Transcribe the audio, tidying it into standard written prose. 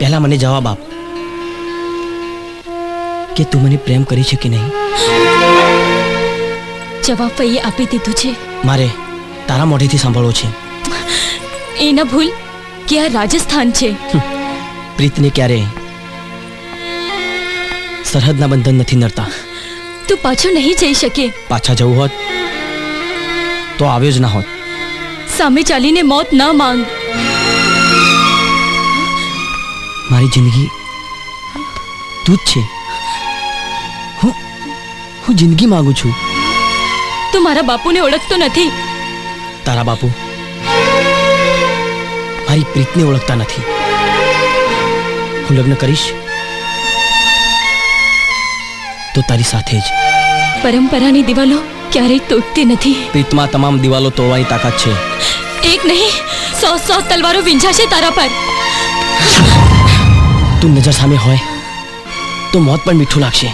પહેલા મને જવાબ આપ કે તું મને પ્રેમ કરી છે કે નહીં. જવાબ ભાઈએ આપી દીધું છે. મારે તારા મોઢેથી સાંભળવો છે. એ ન ભૂલ કે આ રાજસ્થાન છે. પ્રીતને ક્યારે સરહદના બંધન નથી નડતા. તું પાછો નહીં જઈ શકે. પાછા જવું હોત તો આવ્યો જ ના હોત. સામે ચાલીને મોત ના માંગ. મારી જિંદગી તું જ છે. હું જિંદગી માંગુ છું. તું મારા બાપુને ઓળખતો નથી. તારા બાપુ મારી પ્રીતને ઓળખતા નથી. હું લગ્ન કરીશ તો તારી સાથે જ. પરંપરાની દિવાલો ક્યારેય તૂટતી નથી. પ્રીતમાં તમામ દિવાલો તોડવાની તાકાત છે. એક નહીં 100 તલવારો વિંઝાશે તારા પર. તું નજર સામે હોય તો મોત પણ મીઠું લાગશે.